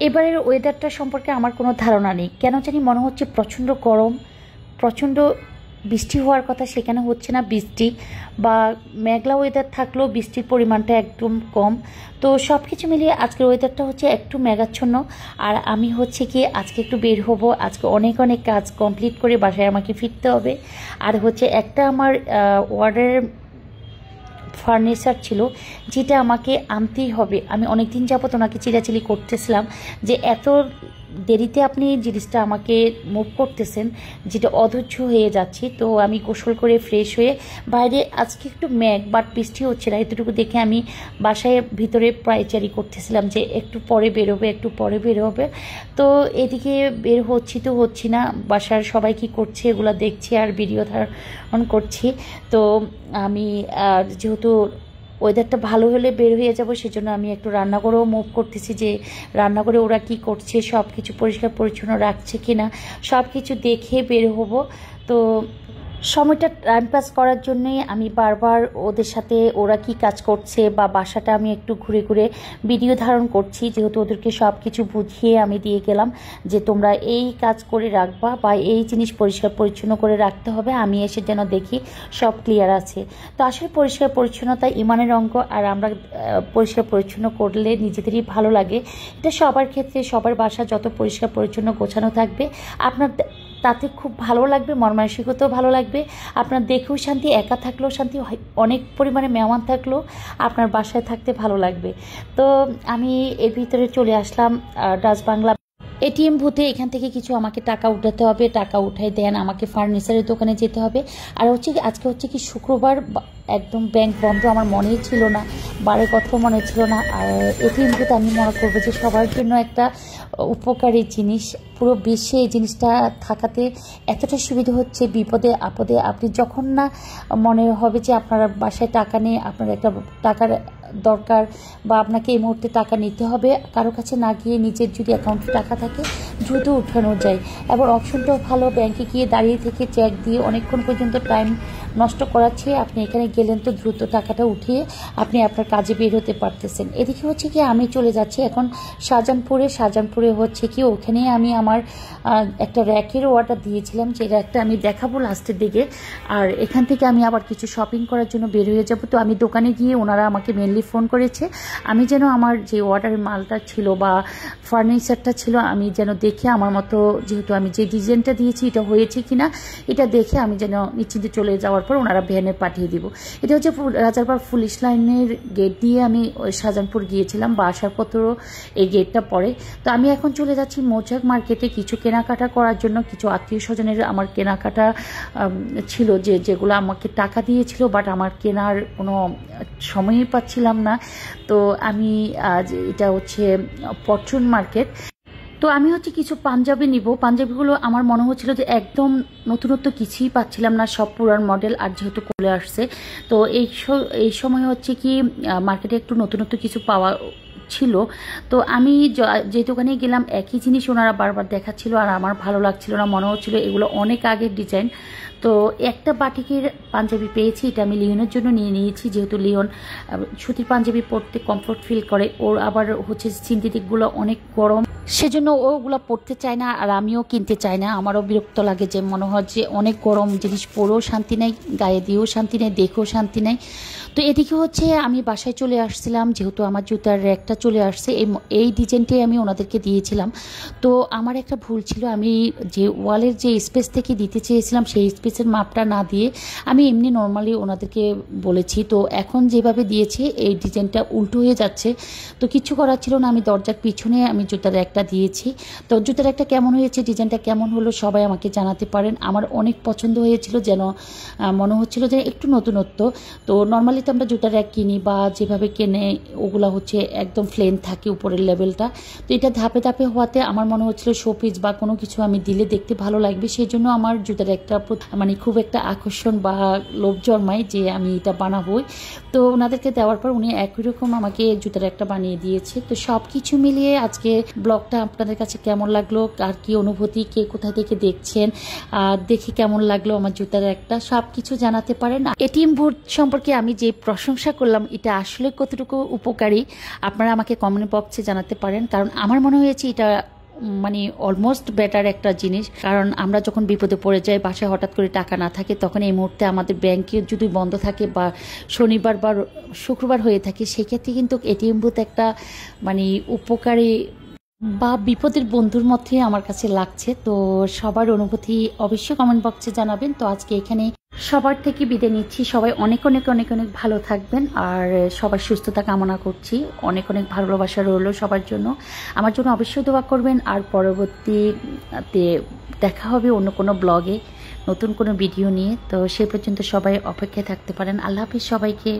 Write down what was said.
এবারের ওয়েদারটা সম্পর্কে আমার কোনো ধারণা নেই, কেন জানি মনে হচ্ছে প্রচণ্ড গরম, প্রচণ্ড বৃষ্টি হওয়ার কথা সেখানে হচ্ছে না বৃষ্টি, বা মেঘলা ওয়েদার থাকলেও বৃষ্টির পরিমাণটা একদম কম। তো সব কিছু মিলিয়ে আজকের ওয়েদারটা হচ্ছে একটু মেঘাচ্ছন্ন। আর আমি হচ্ছে কি আজকে একটু বের হব, আজকে অনেক অনেক কাজ কমপ্লিট করে বাসায় আমাকে ফিরতে হবে। আর হচ্ছে একটা আমার অর্ডারের ফার্নিচার ছিল যেটা আমাকে আনতেই হবে। আমি অনেক দিন যাবত ওনাকে চিলাচিলি করতেছিলাম যে এত দেরিতে আপনি জিনিসটা আমাকে মুভ করতেছেন, যেটা অধৈর্য হয়ে যাচ্ছি। তো আমি গোসল করে ফ্রেশ হয়ে বাইরে, আজকে একটু মেঘ বাট বৃষ্টি হচ্ছে না, এতটুকু দেখে আমি বাসায় ভিতরে প্রায়চারি করতেছিলাম যে একটু পরে বেরোবে, একটু পরে বেরোবে। তো এদিকে বের হচ্ছি না, বাসার সবাই কি করছে এগুলো দেখছি আর ভিডিও ধারণ করছি। তো আমি যেহেতু ওয়েদারটা ভালো হলে বের হয়ে যাব, সেজন্য আমি একটু রান্নাঘরেও মুভ করতেছি যে রান্নাঘরে ওরা কি করছে, সব কিছু পরিষ্কার পরিচ্ছন্ন রাখছে কিনা, সব কিছু দেখে বের হব। তো সময়টা টাইম পাস করার জন্যই আমি বারবার ওদের সাথে ওরা কি কাজ করছে বা বাসাটা আমি একটু ঘুরে ঘুরে ভিডিও ধারণ করছি, যেহেতু ওদেরকে সব কিছু বুঝিয়ে আমি দিয়ে গেলাম যে তোমরা এই কাজ করে রাখবা বা এই জিনিস পরিষ্কার পরিচ্ছন্ন করে রাখতে হবে, আমি এসে যেন দেখি সব ক্লিয়ার আছে। তো আসলে পরিষ্কার পরিচ্ছন্নতা ইমানের অঙ্গ, আর আমরা পরিষ্কার পরিচ্ছন্ন করলে নিজেদেরই ভালো লাগে। এটা সবার ক্ষেত্রে, সবার বাসা যত পরিষ্কার পরিচ্ছন্ন গোছানো থাকবে আপনার তাতে খুব ভালো লাগবে, মন মানসিকতাও ভালো লাগবে, আপনার দেখেও শান্তি, একা থাকলেও শান্তি, অনেক পরিমাণে মেহমান থাকলেও আপনার বাসায় থাকতে ভালো লাগবে। তো আমি এর ভিতরে চলে আসলাম ডাচ বাংলা এটিএম বুথে। এখান থেকে কিছু আমাকে টাকা উঠাতে হবে, টাকা উঠাই দেন আমাকে ফার্নিচারের দোকানে যেতে হবে। আর হচ্ছে কি আজকে হচ্ছে কি শুক্রবার, একদম ব্যাংক বন্ধ, আমার মনেই ছিল না, বারের কথা মনে ছিল না। আর এটিএম বুথ আমি মনে করবো যে সবার জন্য একটা উপকারী জিনিস, পুরো বিশ্বে এই জিনিসটা থাকাতে এতটা সুবিধা হচ্ছে। বিপদে আপদে আপনি যখন না মনে হবে যে আপনার বাসায় টাকা নেই, আপনার একটা টাকার দরকার বা আপনাকে এই মুহূর্তে টাকা নিতে হবে, কারো কাছে না গিয়ে নিজের যদি অ্যাকাউন্টে টাকা থাকে দ্রুত উঠানো যায়। এবং অপশনটাও ভালো, ব্যাংকে গিয়ে দাঁড়িয়ে থেকে চেক দিয়ে অনেকক্ষণ পর্যন্ত টাইম নষ্ট করাচ্ছে, আপনি এখানে গেলেন তো দ্রুত টাকাটা উঠিয়ে আপনি আপনার কাজে বের হতে পারতেছেন। এদিকে হচ্ছে কি আমি চলে যাচ্ছি এখন শাহজাহানপুরে হচ্ছে কি ওখানে আমি আমার একটা র্যাকের অর্ডার দিয়েছিলাম, যে র্যাকটা আমি দেখাবো লাস্টের দিকে। আর এখান থেকে আমি আবার কিছু শপিং করার জন্য বের হয়ে যাব। তো আমি দোকানে গিয়ে ওনারা আমাকে মেনলি ফোন করেছে, আমি যেন আমার যে অর্ডারের মালটা ছিল বা ফার্নিচারটা ছিল আমি যেন দেখে আমার মতো, যেহেতু আমি যে ডিজাইনটা দিয়েছি এটা হয়েছে কিনা এটা দেখে আমি যেন নিশ্চিন্তে চলে যাওয়ার পর ওনারা ভ্যানে পাঠিয়ে দিব। এটা হচ্ছে রাজারবাগ পুলিশ লাইনের গেট দিয়ে আমি ওই শাহজাহানপুর গিয়েছিলাম বা আসার পত্র এই গেটটা পড়ে। তো আমি এখন চলে যাচ্ছি মৌচাক মার্কেটে কিছু কেনাকাটা করার জন্য। কিছু আত্মীয় স্বজনের আমার কেনাকাটা ছিল যেগুলো আমাকে টাকা দিয়েছিল, বাট আমার কেনার কোনো সময়ই পাচ্ছিলাম না। তো আমি এটা হচ্ছে পরচুন মার্কেট। তো আমি হচ্ছে কিছু পাঞ্জাবি নিব, পাঞ্জাবিগুলো আমার মনে হচ্ছিল যে একদম নতুনত্ব কিছুই পাচ্ছিলাম না, সব পুরান মডেল। আর যেহেতু চলে আসছে তো এই সময় হচ্ছে কি মার্কেটে একটু নতুনত্ব কিছু পাওয়া ছিল। তো আমি যে দোকানে গেলাম একই জিনিস ওনারা বারবার দেখাচ্ছিল আর আমার ভালো লাগছিল না, মনে হচ্ছিল এগুলো অনেক আগের ডিজাইন। তো একটা বাটিকের পাঞ্জাবি পেয়েছি, এটা আমি লিওনের জন্য নিয়ে নিয়েছি, যেহেতু লিওন সুতির পাঞ্জাবি পরতে কমফোর্ট ফিল করে, ওর আবার হচ্ছে সিনথেটিকগুলো অনেক গরম, সেজন্য ওগুলো পরতে চায় না আর আমিও কিনতে চাই না। আমারও বিরক্ত লাগে যে মনে হয় যে অনেক গরম জিনিস পরেও শান্তি নেই, গায়ে দিয়েও শান্তি নেই, দেখেও শান্তি নেই। তো এদিকে হচ্ছে আমি বাসায় চলে আসছিলাম, যেহেতু আমার জুতার র্যাকটা চলে আসছে, এই ডিজাইনটাই আমি ওনাদেরকে দিয়েছিলাম। তো আমার একটা ভুল ছিল, আমি যে ওয়ালের যে স্পেস থেকে দিতে চেয়েছিলাম সেই স্পেসের মাপটা না দিয়ে আমি এমনি নর্মালি ওনাদেরকে বলেছি। তো এখন যেভাবে দিয়েছি এই ডিজাইনটা উল্টো হয়ে যাচ্ছে, তো কিছু করার ছিল না, আমি দরজার পিছনে আমি জুতার র্যাকটা দিয়েছি। তো জুতার র্যাকটা কেমন হয়েছে, ডিজাইনটা কেমন হলো সবাই আমাকে জানাতে পারেন। আমার অনেক পছন্দ হয়েছিল, যেন মনে হচ্ছিল যে একটু নতুনত্ব। তো নর্মালি তো আমরা জুতার র্যাক কিনি বা যেভাবে কেনে ওগুলা হচ্ছে একদম প্লেন থাকে উপরের লেভেলটা, তো এটা ধাপে ধাপে হওয়াতে আমার মনে হচ্ছিল শোপিস বা কোনো কিছু আমি দিলে দেখতে ভালো লাগবে, সেই জন্য আমার জুতার একটা মানে খুব একটা আকর্ষণ বা লোভ জন্মায় যে আমি এটা বানাবোই। তো ওনাদেরকে দেওয়ার পর উনি একই রকম আমাকে জুতার একটা বানিয়ে দিয়েছে। তো সব কিছু মিলিয়ে আজকে ব্লগটা আপনাদের কাছে কেমন লাগলো, আর কি অনুভূতি, কে কোথা থেকে দেখছেন, দেখে কেমন লাগলো আমার জুতার একটা, সব কিছু জানাতে পারেন। এটিএম বুথ সম্পর্কে আমি যে প্রশংসা করলাম এটা আসলে কতটুকু উপকারী আপনারা আমাকে কমেন্ট বক্সে জানাতে পারেন, কারণ আমার মনে হয়েছে এটা মানে অলমোস্ট বেটার একটা জিনিস। কারণ আমরা যখন বিপদে পড়ে যাই, বাসায় হঠাৎ করে টাকা না থাকে, তখন এই মুহূর্তে আমাদের ব্যাংকে যদি বন্ধ থাকে বা শনিবার বা শুক্রবার হয়ে থাকে, সেক্ষেত্রে কিন্তু এটিএম বুথ একটা মানে উপকারী বা বিপদের বন্ধুর মধ্যে আমার কাছে লাগছে। তো সবার অনুভূতি অবশ্যই কমেন্ট বক্সে জানাবেন। তো আজকে এখানে সবার থেকে বিদায় নিচ্ছি। সবাই অনেক অনেক অনেক অনেক ভালো থাকবেন, আর সবার সুস্থতা কামনা করছি। অনেক অনেক ভালোবাসা রইলো সবার জন্য, আমার জন্য অবশ্যই দোয়া করবেন। আর পরবর্তীতে দেখা হবে অন্য কোনো ব্লগে নতুন কোনো ভিডিও নিয়ে। তো সে পর্যন্ত সবাই অপেক্ষায় থাকতে পারেন। আল্লাহ হাফিজ সবাইকে।